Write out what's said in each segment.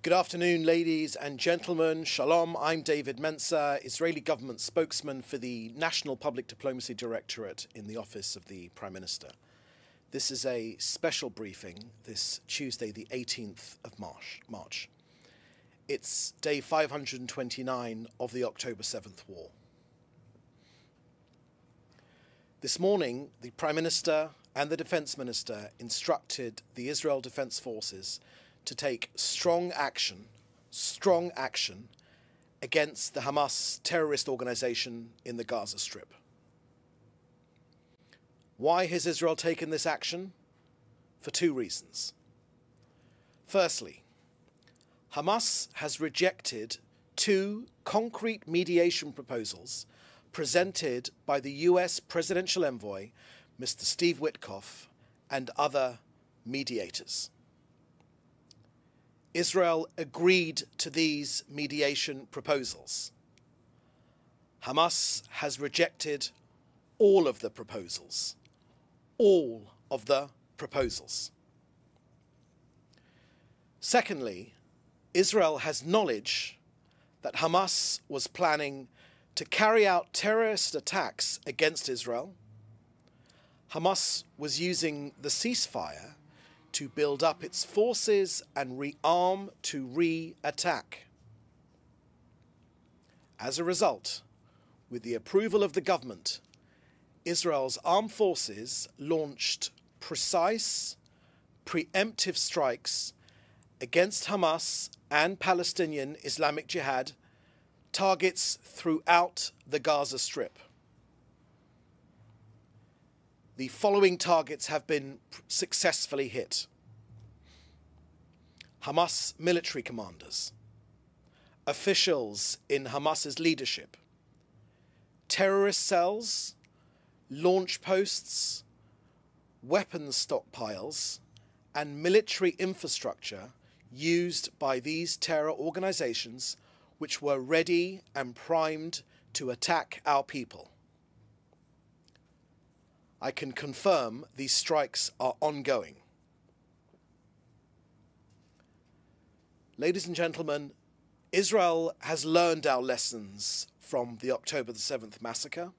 Good afternoon, ladies and gentlemen. Shalom, I'm David Mנצר, Israeli government spokesman for the National Public Diplomacy Directorate in the Office of the Prime Minister. This is a special briefing this Tuesday, the 18th of March. It's day 529 of the October 7th war. This morning, the Prime Minister and the Defence Minister instructed the Israel Defence Forces to take strong action against the Hamas terrorist organization in the Gaza Strip. Why has Israel taken this action? For two reasons. Firstly, Hamas has rejected two concrete mediation proposals presented by the US presidential envoy, Mr. Steve Witkoff, and other mediators. Israel agreed to these mediation proposals. Hamas has rejected all of the proposals. All of the proposals. Secondly, Israel has knowledge that Hamas was planning to carry out terrorist attacks against Israel. Hamas was using the ceasefire to build up its forces and rearm to re-attack. As a result, with the approval of the government, Israel's armed forces launched precise, preemptive strikes against Hamas and Palestinian Islamic Jihad targets throughout the Gaza Strip. The following targets have been successfully hit: Hamas military commanders, officials in Hamas's leadership, terrorist cells, launch posts, weapons stockpiles, and military infrastructure used by these terror organizations, which were ready and primed to attack our people. I can confirm these strikes are ongoing. Ladies and gentlemen, Israel has learned our lessons from the October the 7th massacre.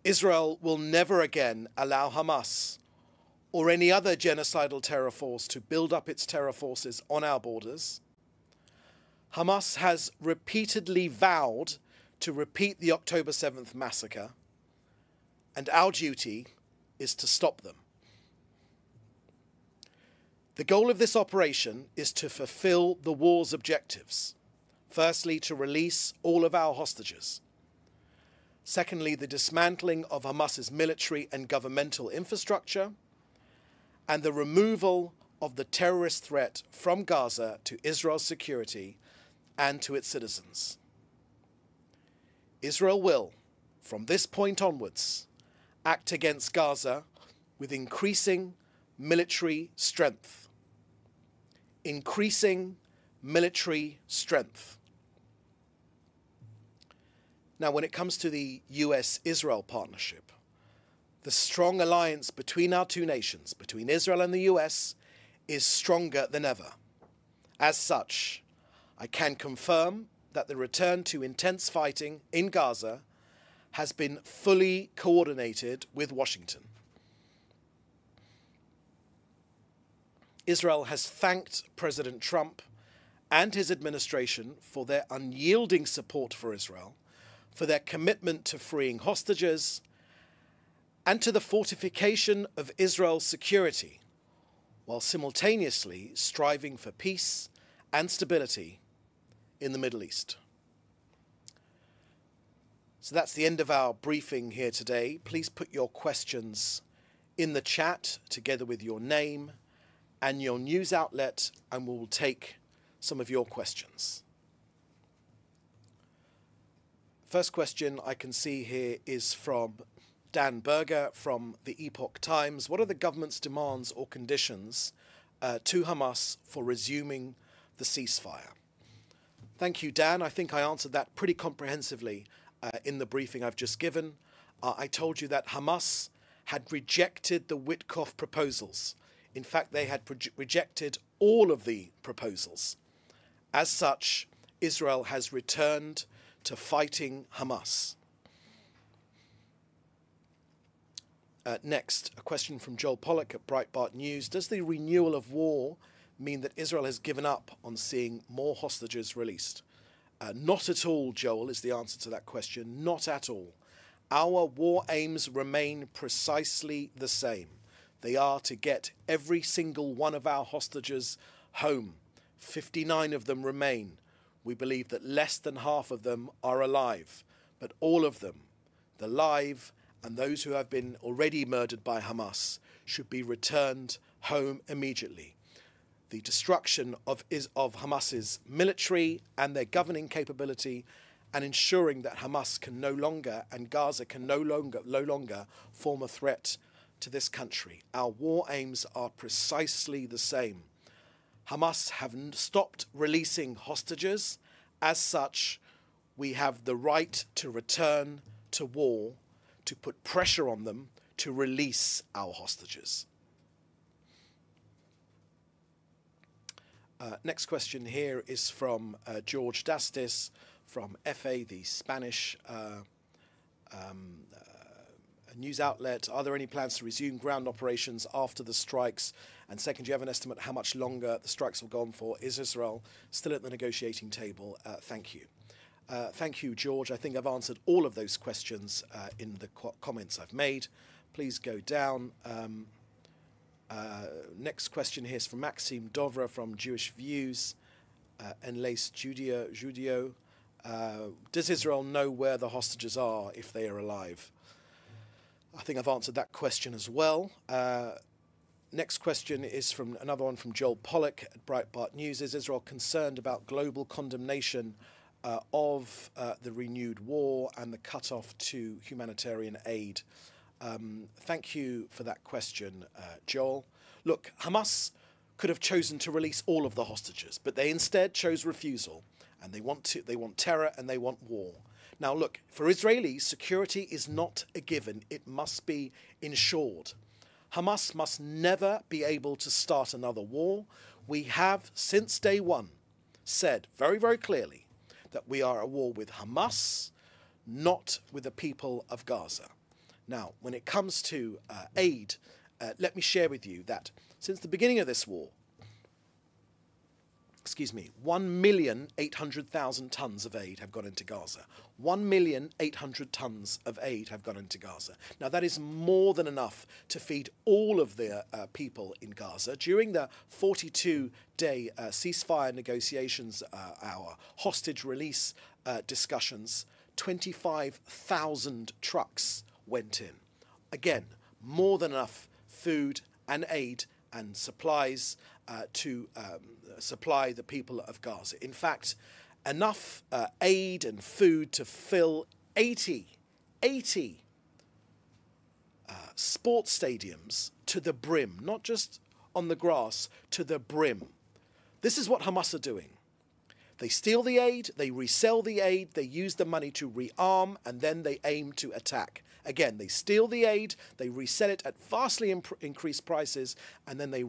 Israel will never again allow Hamas or any other genocidal terror force to build up its terror forces on our borders. Hamas has repeatedly vowed to repeat the October 7th massacre, and our duty is to stop them. The goal of this operation is to fulfill the war's objectives. Firstly, to release all of our hostages. Secondly, the dismantling of Hamas's military and governmental infrastructure, and the removal of the terrorist threat from Gaza to Israel's security and to its citizens. Israel will, from this point onwards, act against Gaza with increasing military strength. Increasing military strength. Now, when it comes to the US-Israel partnership, the strong alliance between our two nations, between Israel and the US, is stronger than ever. As such, I can confirm that the return to intense fighting in Gaza has been fully coordinated with Washington. Israel has thanked President Trump and his administration for their unyielding support for Israel, for their commitment to freeing hostages, and to the fortification of Israel's security, while simultaneously striving for peace and stability in the Middle East. So that's the end of our briefing here today. Please put your questions in the chat together with your name and your news outlet, and we will take some of your questions. First question I can see here is from Dan Berger from the Epoch Times. What are the government's demands or conditions to Hamas for resuming the ceasefire? Thank you, Dan. I think I answered that pretty comprehensively in the briefing I've just given. I told you that Hamas had rejected the Witkoff proposals In fact, they had rejected all of the proposals. As such, Israel has returned to fighting Hamas. Next, a question from Joel Pollack at Breitbart News. Does the renewal of war mean that Israel has given up on seeing more hostages released? Not at all, Joel, is the answer to that question. Not at all. Our war aims remain precisely the same. They are to get every single one of our hostages home. 59 of them remain. We believe that less than half of them are alive, but all of them, the live and those who have been already murdered by Hamas, should be returned home immediately. The destruction of Hamas's military and their governing capability, and ensuring that Hamas can no longer and Gaza can no longer form a threat to this country. Our war aims are precisely the same. Hamas have stopped releasing hostages. As such, we have the right to return to war, to put pressure on them to release our hostages. Next question here is from George Dastis from FA, the Spanish news outlet. Are there any plans to resume ground operations after the strikes? And second, do you have an estimate how much longer the strikes will go on for? Is Israel still at the negotiating table? Thank you. Thank you, George. I think I've answered all of those questions in the comments I've made. Please go down. Next question here is from Maxime Dovra from Jewish Views, Enlace Judio. Does Israel know where the hostages are if they are alive? I think I've answered that question as well. Next question is from another one from Joel Pollack at Breitbart News. Is Israel concerned about global condemnation of the renewed war and the cutoff to humanitarian aid? Thank you for that question, Joel. Look, Hamas could have chosen to release all of the hostages, but they instead chose refusal, and they want terror and they want war. Now, look, for Israelis, security is not a given; it must be ensured. Hamas must never be able to start another war. We have, since day one, said very, very clearly that we are at war with Hamas, not with the people of Gaza. Now, when it comes to aid, let me share with you that since the beginning of this war, 1,800,000 tons of aid have gone into Gaza. 1,800,000 tons of aid have gone into Gaza. Now, that is more than enough to feed all of the people in Gaza. During the 42-day ceasefire negotiations, our hostage release discussions, 25,000 trucks went in. Again, more than enough food and aid and supplies to supply the people of Gaza. In fact, enough aid and food to fill 80 sports stadiums to the brim, not just on the grass, to the brim. This is what Hamas are doing. They steal the aid, they resell the aid, they use the money to rearm, and then they aim to attack. Again, they steal the aid, they resell it at vastly increased prices, and then they're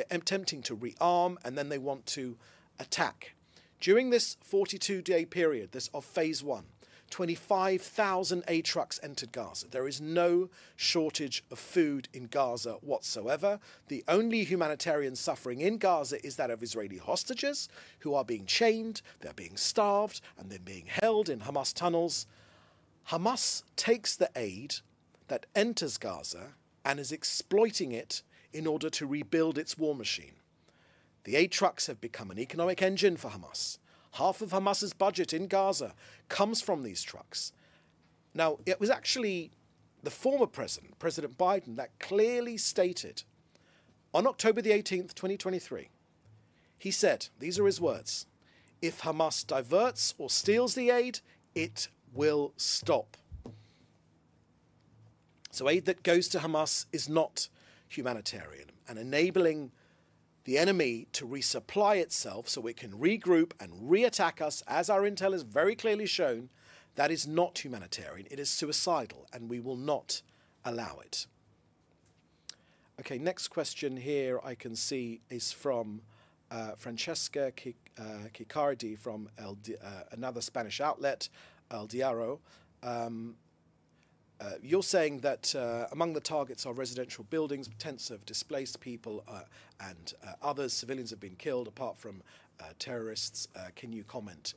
attempting to rearm, and then they want to attack. During this 42-day period, this of phase one, 25,000 aid trucks entered Gaza. There is no shortage of food in Gaza whatsoever. The only humanitarian suffering in Gaza is that of Israeli hostages who are being chained, they're being starved, and they're being held in Hamas tunnels. Hamas takes the aid that enters Gaza and is exploiting it in order to rebuild its war machine. The aid trucks have become an economic engine for Hamas. Half of Hamas's budget in Gaza comes from these trucks. Now, it was actually the former president, President Biden, that clearly stated on October the 18th, 2023, he said, these are his words, if Hamas diverts or steals the aid, it will stop. So aid that goes to Hamas is not humanitarian, and enabling the enemy to resupply itself so it can regroup and re-attack us, as our intel has very clearly shown, that is not humanitarian. It is suicidal, and we will not allow it. Okay, next question here I can see is from Francesca Kicardi from another Spanish outlet, El Diario. You're saying that among the targets are residential buildings, tents of displaced people and others. Civilians have been killed apart from terrorists. Can you comment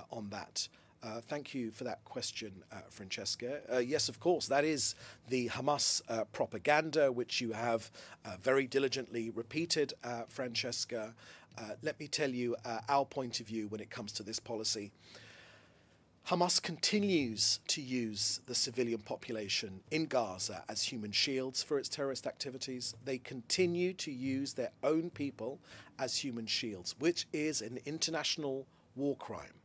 on that? Thank you for that question, Francesca. Yes, of course, that is the Hamas propaganda, which you have very diligently repeated, Francesca. Let me tell you our point of view when it comes to this policy. Hamas continues to use the civilian population in Gaza as human shields for its terrorist activities. They continue to use their own people as human shields, which is an international war crime.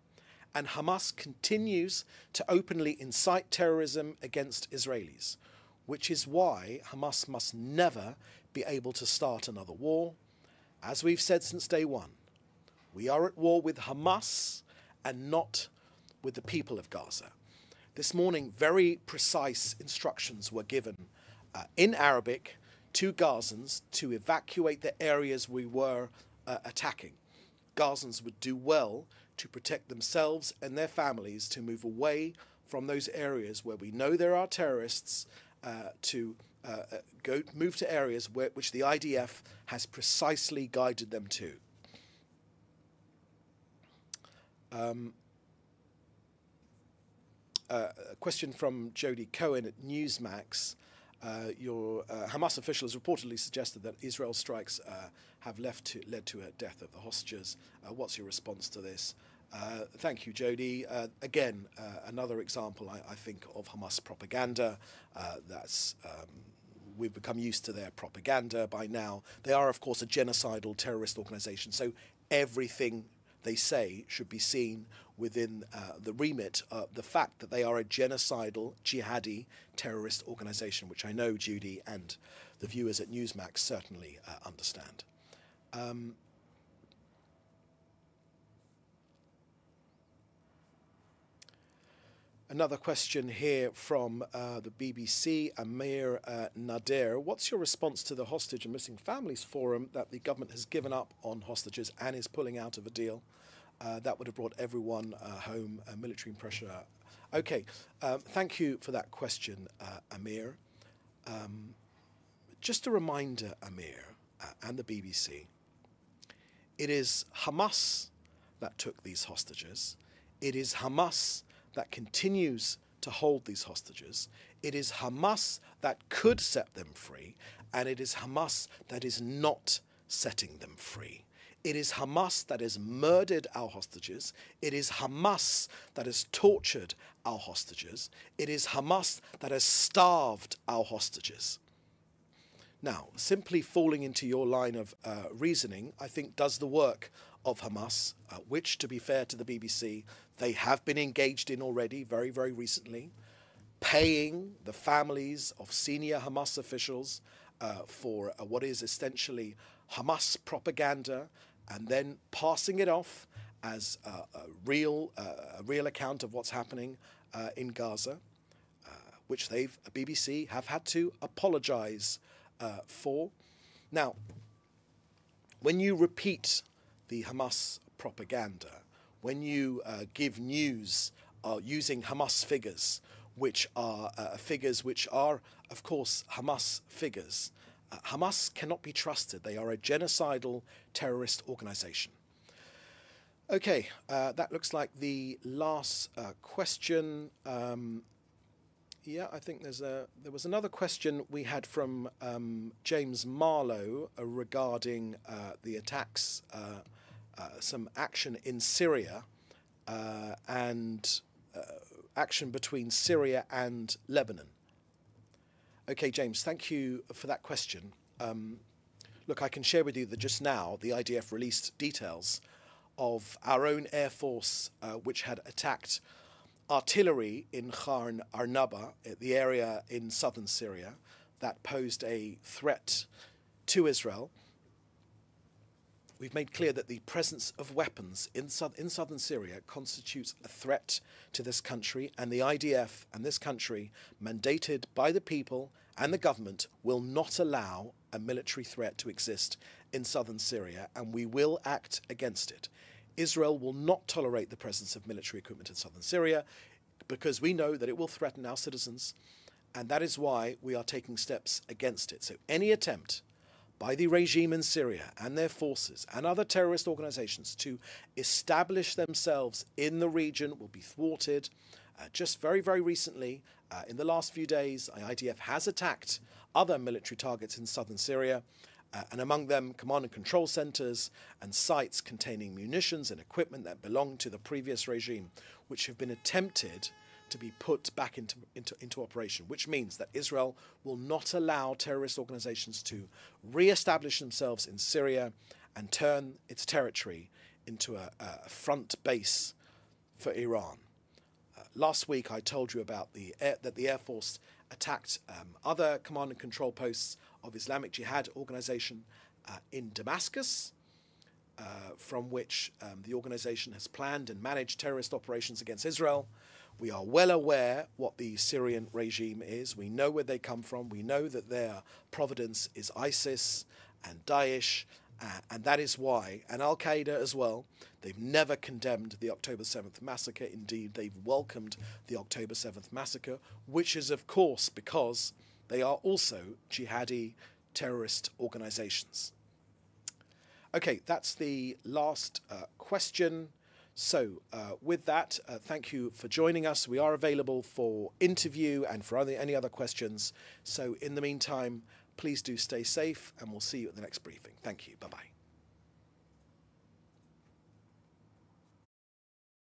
And Hamas continues to openly incite terrorism against Israelis, which is why Hamas must never be able to start another war. As we've said since day one, we are at war with Hamas and not with the people of Gaza. This morning, very precise instructions were given in Arabic to Gazans to evacuate the areas we were attacking. Gazans would do well to protect themselves and their families, to move away from those areas where we know there are terrorists, to move to areas which the IDF has precisely guided them to. A question from Jodie Cohen at Newsmax. Your Hamas officials reportedly suggested that Israel's strikes have led to a death of the hostages. What's your response to this? Thank you, Jodie. Again, another example, I think, of Hamas propaganda. We've become used to their propaganda by now. They are, of course, a genocidal terrorist organization, so everything they say should be seen within the remit of the fact that they are a genocidal, jihadi terrorist organization, which I know Judy and the viewers at Newsmax certainly understand. Another question here from the BBC, Amir Nader. What's your response to the Hostage and Missing Families Forum that the government has given up on hostages and is pulling out of a deal that would have brought everyone home, military pressure? Okay, thank you for that question, Amir. Just a reminder, Amir, and the BBC, it is Hamas that took these hostages. It is Hamas that continues to hold these hostages. It is Hamas that could set them free, and it is Hamas that is not setting them free. It is Hamas that has murdered our hostages. It is Hamas that has tortured our hostages. It is Hamas that has starved our hostages. Now, simply falling into your line of reasoning, I think, does the work of Hamas, which, to be fair to the BBC, they have been engaged in already very, very recently, paying the families of senior Hamas officials for what is essentially Hamas propaganda, and then passing it off as a real account of what's happening in Gaza, which BBC have had to apologise for. Now, when you repeat the Hamas propaganda, when you give news using Hamas figures, which are of course, Hamas figures, Hamas cannot be trusted. They are a genocidal terrorist organization. Okay, that looks like the last question. Yeah, I think there was another question we had from James Marlowe regarding the attacks, some action in Syria and action between Syria and Lebanon. Okay, James, thank you for that question. Look, I can share with you that just now the IDF released details of our own Air Force, which had attacked artillery in Khan Arnaba, the area in southern Syria, that posed a threat to Israel. We've made clear that the presence of weapons in southern Syria constitutes a threat to this country, and the IDF and this country, mandated by the people and the government will not allow a military threat to exist in southern Syria, and we will act against it. Israel will not tolerate the presence of military equipment in southern Syria because we know that it will threaten our citizens, and that is why we are taking steps against it. So any attempt by the regime in Syria and their forces and other terrorist organizations to establish themselves in the region will be thwarted. Just very, very recently, in the last few days, the IDF has attacked other military targets in southern Syria, and among them command and control centers and sites containing munitions and equipment that belonged to the previous regime, which have been attempted to be put back into operation, which means that Israel will not allow terrorist organizations to re-establish themselves in Syria and turn its territory into a front base for Iran. Last week I told you about that the Air Force attacked other command and control posts of Islamic Jihad organization in Damascus, from which the organization has planned and managed terrorist operations against Israel. We are well aware what the Syrian regime is. We know where they come from. We know that their providence is ISIS and Daesh, and that is why, and Al-Qaeda as well, they've never condemned the October 7th massacre. Indeed, they've welcomed the October 7th massacre, which is, of course, because they are also jihadi terrorist organizations. Okay, that's the last question. So with that, thank you for joining us. We are available for interview and for any other questions. So in the meantime, please do stay safe, and we'll see you at the next briefing. Thank you. Bye-bye.